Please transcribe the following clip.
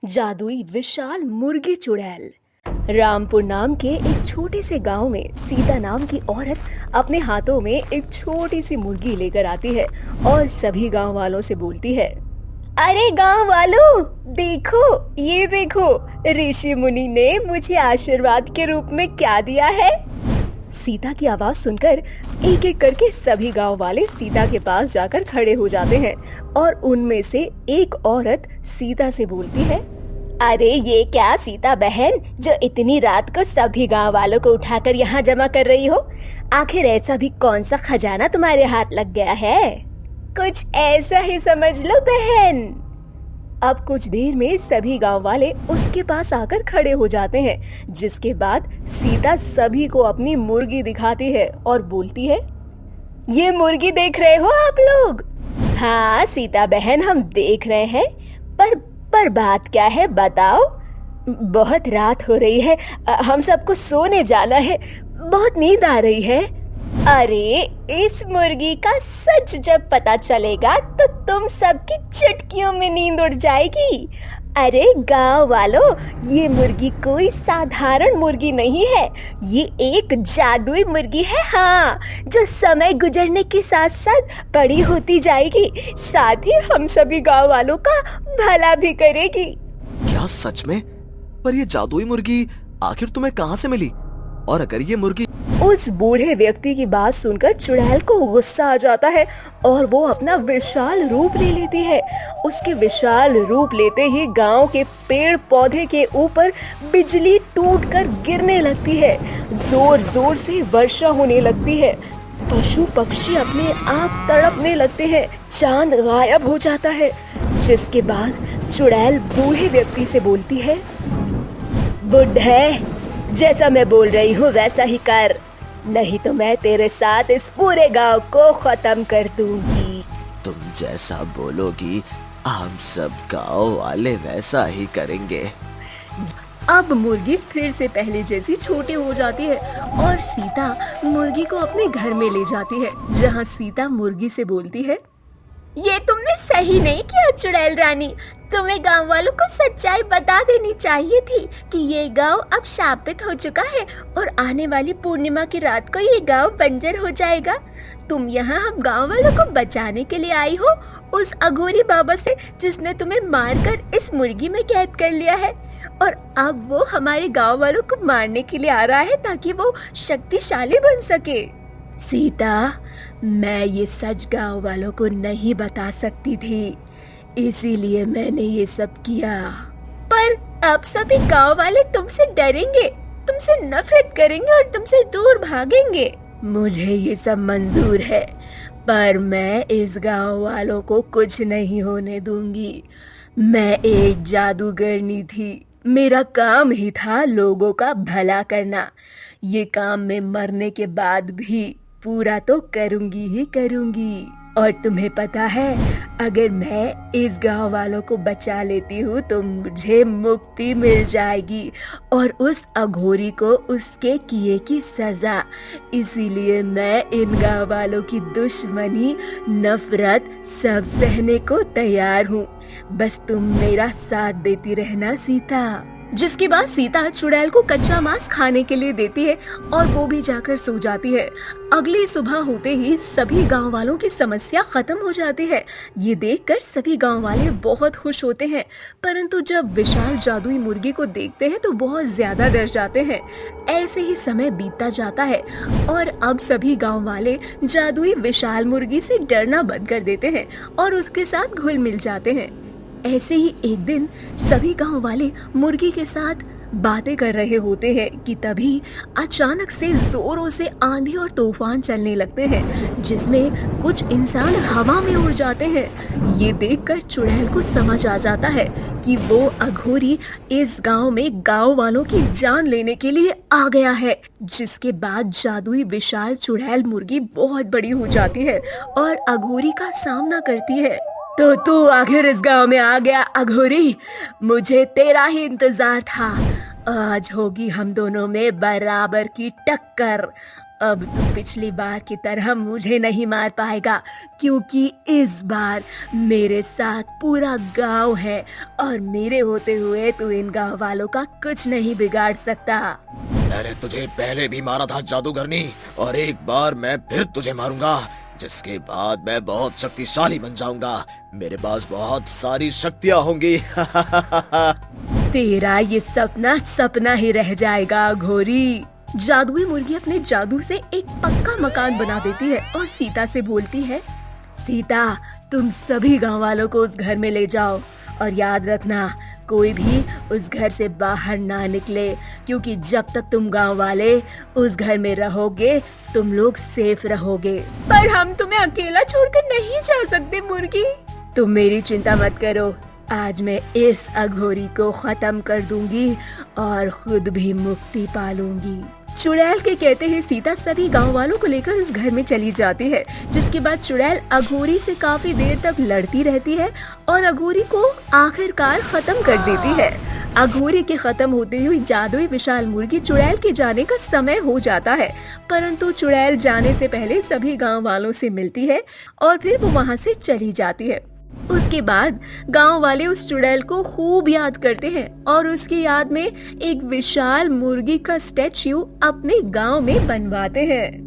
जादुई विशाल मुर्गी चुड़ैल। रामपुर नाम के एक छोटे से गांव में सीता नाम की औरत अपने हाथों में एक छोटी सी मुर्गी लेकर आती है और सभी गांव वालों से बोलती है, अरे गांव वालों, देखो, ये देखो, ऋषि मुनि ने मुझे आशीर्वाद के रूप में क्या दिया है। सीता की आवाज सुनकर एक एक करके सभी गांव वाले सीता के पास जाकर खड़े हो जाते हैं और उनमें से एक औरत सीता से बोलती है, अरे ये क्या सीता बहन, जो इतनी रात को सभी गांव वालों को उठाकर यहाँ जमा कर रही हो? आखिर ऐसा भी कौन सा खजाना तुम्हारे हाथ लग गया है? कुछ ऐसा ही समझ लो बहन। अब कुछ देर में सभी गांव वाले उसके पास आकर खड़े हो जाते हैं, जिसके बाद सीता सभी को अपनी मुर्गी दिखाती है और बोलती है, ये मुर्गी देख रहे हो आप लोग? हाँ सीता बहन, हम देख रहे हैं, पर बात क्या है बताओ? बहुत रात हो रही है, हम सबको सोने जाना है, बहुत नींद आ रही है। अरे इस मुर्गी का सच जब पता चलेगा तो तुम सबकी चुटकियों में नींद उड़ जाएगी। अरे गांव वालों, ये मुर्गी कोई साधारण मुर्गी नहीं है, ये एक जादुई मुर्गी है, हाँ, जो समय गुजरने के साथ साथ बड़ी होती जाएगी, साथ ही हम सभी गांव वालों का भला भी करेगी। क्या सच में? पर ये जादुई मुर्गी आखिर तुम्हें कहाँ से मिली? और अगर ये मुर्गी... उस बूढ़े व्यक्ति की बात सुनकर चुड़ैल को गुस्सा आ जाता है और वो अपना विशाल रूप ले लेती है। उसके विशाल रूप लेते ही गांव के पेड़ पौधे के ऊपर बिजली टूटकर गिरने लगती है, जोर जोर से वर्षा होने लगती है, पशु पक्षी अपने आप तड़पने लगते हैं, चांद गायब हो जाता है। जिसके बाद चुड़ैल बूढ़े व्यक्ति से बोलती है, बुढ़े, जैसा मैं बोल रही हूँ वैसा ही कर, नहीं तो मैं तेरे साथ इस पूरे गांव को खत्म कर दूंगी। तुम जैसा बोलोगी हम सब गांव वाले वैसा ही करेंगे। अब मुर्गी फिर से पहले जैसी छोटी हो जाती है और सीता मुर्गी को अपने घर में ले जाती है, जहाँ सीता मुर्गी से बोलती है, ये तुमने सही नहीं किया चुड़ैल रानी, तुम्हें गांव वालों को सच्चाई बता देनी चाहिए थी कि ये गांव अब शापित हो चुका है और आने वाली पूर्णिमा की रात को ये गांव बंजर हो जाएगा। तुम यहाँ हम गांव वालों को बचाने के लिए आई हो, उस अघोरी बाबा से जिसने तुम्हें मारकर इस मुर्गी में कैद कर लिया है, और अब वो हमारे गांव वालों को मारने के लिए आ रहा है ताकि वो शक्तिशाली बन सके। सीता, मैं ये सच गांव वालों को नहीं बता सकती थी, इसीलिए मैंने ये सब किया। पर अब सभी गांव वाले तुमसे डरेंगे, तुमसे नफरत करेंगे और तुमसे दूर भागेंगे। मुझे ये सब मंजूर है, पर मैं इस गांव वालों को कुछ नहीं होने दूंगी। मैं एक जादूगरनी थी, मेरा काम ही था लोगों का भला करना। ये काम मैं मरने के बाद भी पूरा तो करूंगी ही करूंगी। और तुम्हें पता है, अगर मैं इस गांव वालों को बचा लेती हूँ तो मुझे मुक्ति मिल जाएगी और उस अघोरी को उसके किए की सजा। इसीलिए मैं इन गांव वालों की दुश्मनी, नफरत सब सहने को तैयार हूँ। बस तुम मेरा साथ देती रहना सीता। जिसके बाद सीता चुड़ैल को कच्चा मांस खाने के लिए देती है और वो भी जाकर सो जाती है। अगली सुबह होते ही सभी गांव वालों की समस्या खत्म हो जाती है। ये देखकर सभी गांव वाले बहुत खुश होते हैं, परंतु जब विशाल जादुई मुर्गी को देखते हैं तो बहुत ज्यादा डर जाते हैं। ऐसे ही समय बीतता जाता है और अब सभी गांव वाले जादुई विशाल मुर्गी से डरना बंद कर देते हैं और उसके साथ घुल मिल जाते हैं। ऐसे ही एक दिन सभी गांव वाले मुर्गी के साथ बातें कर रहे होते हैं कि तभी अचानक से जोरों से आंधी और तूफान चलने लगते हैं, जिसमें कुछ इंसान हवा में उड़ जाते हैं। ये देखकर चुड़ैल को समझ आ जाता है कि वो अघोरी इस गांव में गांव वालों की जान लेने के लिए आ गया है। जिसके बाद जादुई विशाल चुड़ैल मुर्गी बहुत बड़ी हो जाती है और अघोरी का सामना करती है। तो तू आखिर इस गांव में आ गया अघोरी, मुझे तेरा ही इंतजार था। आज होगी हम दोनों में बराबर की टक्कर। अब तू पिछली बार की तरह मुझे नहीं मार पाएगा, क्योंकि इस बार मेरे साथ पूरा गांव है और मेरे होते हुए तू इन गांव वालों का कुछ नहीं बिगाड़ सकता। मैंने तुझे पहले भी मारा था जादूगरनी, और एक बार मैं फिर तुझे मारूंगा, जिसके बाद मैं बहुत शक्तिशाली बन जाऊंगा। मेरे पास बहुत सारी शक्तियां होंगी। तेरा ये सपना सपना ही रह जाएगा अघोरी। जादुई मुर्गी अपने जादू से एक पक्का मकान बना देती है और सीता से बोलती है, सीता तुम सभी गांव वालों को उस घर में ले जाओ और याद रखना कोई भी उस घर से बाहर ना निकले, क्योंकि जब तक तुम गांव वाले उस घर में रहोगे तुम लोग सेफ रहोगे। पर हम तुम्हें अकेला छोड़कर नहीं जा सकते मुर्गी। तुम मेरी चिंता मत करो, आज मैं इस अघोरी को खत्म कर दूंगी और खुद भी मुक्ति पालूंगी। चुड़ैल के कहते ही सीता सभी गांव वालों को लेकर उस घर में चली जाती है, जिसके बाद चुड़ैल अघोरी से काफी देर तक लड़ती रहती है और अघोरी को आखिरकार खत्म कर देती है। अघोरी के खत्म होते हुए जादुई विशाल मुर्गी चुड़ैल के जाने का समय हो जाता है, परंतु चुड़ैल जाने से पहले सभी गांव वालों से मिलती है और फिर वो वहां से चली जाती है। उसके बाद गांव वाले उस चुड़ैल को खूब याद करते हैं और उसकी याद में एक विशाल मुर्गी का स्टैच्यू अपने गांव में बनवाते हैं।